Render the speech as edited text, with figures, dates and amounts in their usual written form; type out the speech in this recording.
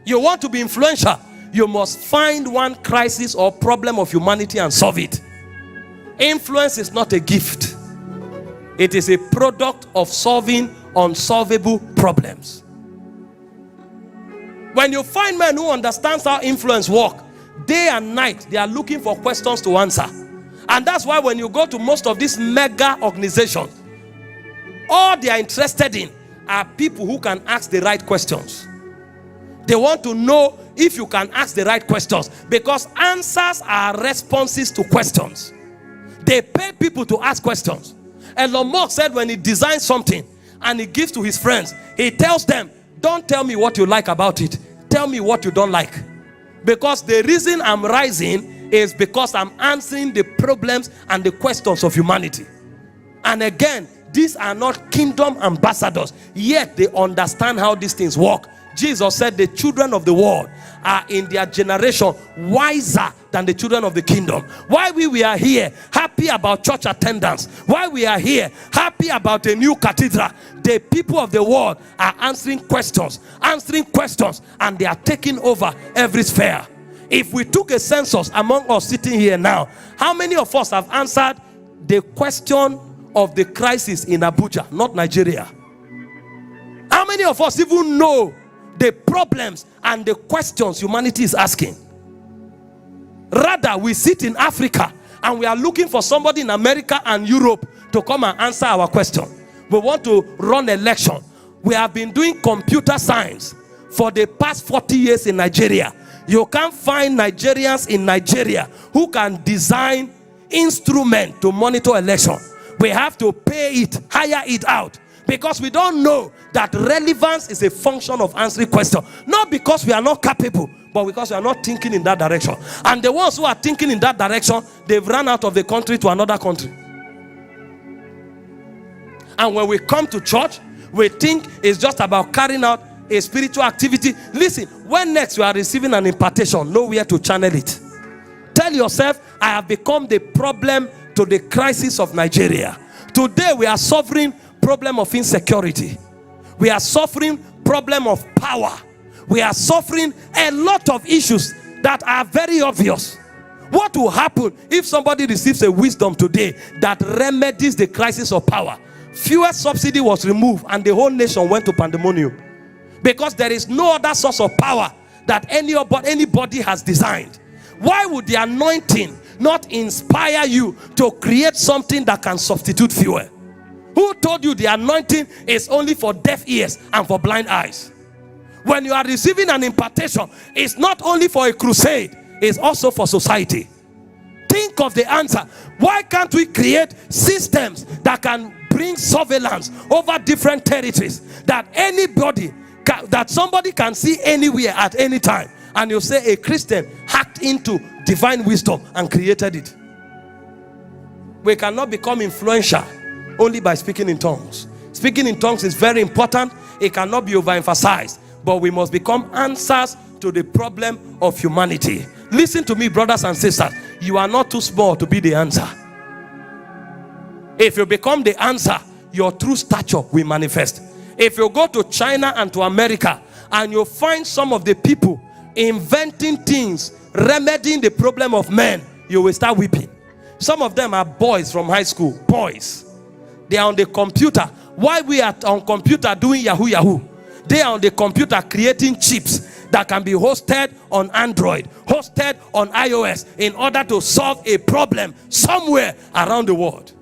You want to be influential, you must find one crisis or problem of humanity and solve it. Influence is not a gift. It is a product of solving unsolvable problems. When you find men who understand how influence works, day and night, they are looking for questions to answer. And that's why when you go to most of these mega organizations, all they are interested in are people who can ask the right questions. They want to know if you can ask the right questions, because answers are responses to questions. They pay people to ask questions. Elon Musk said when he designs something and he gives to his friends, he tells them, don't tell me what you like about it. Tell me what you don't like. Because the reason I'm rising is because I'm answering the problems and the questions of humanity. And again, these are not kingdom ambassadors, yet they understand how these things work. Jesus said the children of the world are in their generation wiser than the children of the kingdom. Why we are here happy about church attendance, why we are here happy about a new cathedral, the people of the world are answering questions, and they are taking over every sphere. If we took a census among us sitting here now, how many of us have answered the question of the crisis in Abuja, not Nigeria? How many of us even know the problems and the questions humanity is asking? Rather, we sit in Africa and we are looking for somebody in America and Europe to come and answer our question. We want to run election. We have been doing computer science for the past 40 years in Nigeria. You can't find Nigerians in Nigeria who can design instruments to monitor election. We have to pay it, hire it out, because we don't know that relevance is a function of answering questions. Not because we are not capable, but because we are not thinking in that direction. And the ones who are thinking in that direction, they've run out of the country to another country. And when we come to church, we think it's just about carrying out a spiritual activity. Listen, when next you are receiving an impartation, know where to channel it. Tell yourself, I have become the problem to the crisis of Nigeria. Today we are suffering problem of insecurity. We are suffering problem of power. We are suffering a lot of issues that are very obvious. What will happen if somebody receives a wisdom today that remedies the crisis of power? Fuel subsidy was removed and the whole nation went to pandemonium, because there is no other source of power that anybody has designed. Why would the anointing not inspire you to create something that can substitute fuel? Who told you the anointing is only for deaf ears and for blind eyes? When you are receiving an impartation, it's not only for a crusade, it's also for society. Think of the answer. Why can't we create systems that can bring surveillance over different territories, that somebody can see anywhere at any time, and you say a Christian hacked into divine wisdom and created it? We cannot become influential only by speaking in tongues. Speaking in tongues is very important. It cannot be overemphasized, but we must become answers to the problem of humanity. Listen to me, brothers and sisters. You are not too small to be the answer. If you become the answer, your true stature will manifest. If you go to China and to America and you find some of the people inventing things, remedying the problem of men, you will start weeping. Some of them are boys from high school. Boys. They are on the computer. While we are on computer doing Yahoo, they are on the computer creating chips that can be hosted on Android, hosted on iOS, in order to solve a problem somewhere around the world.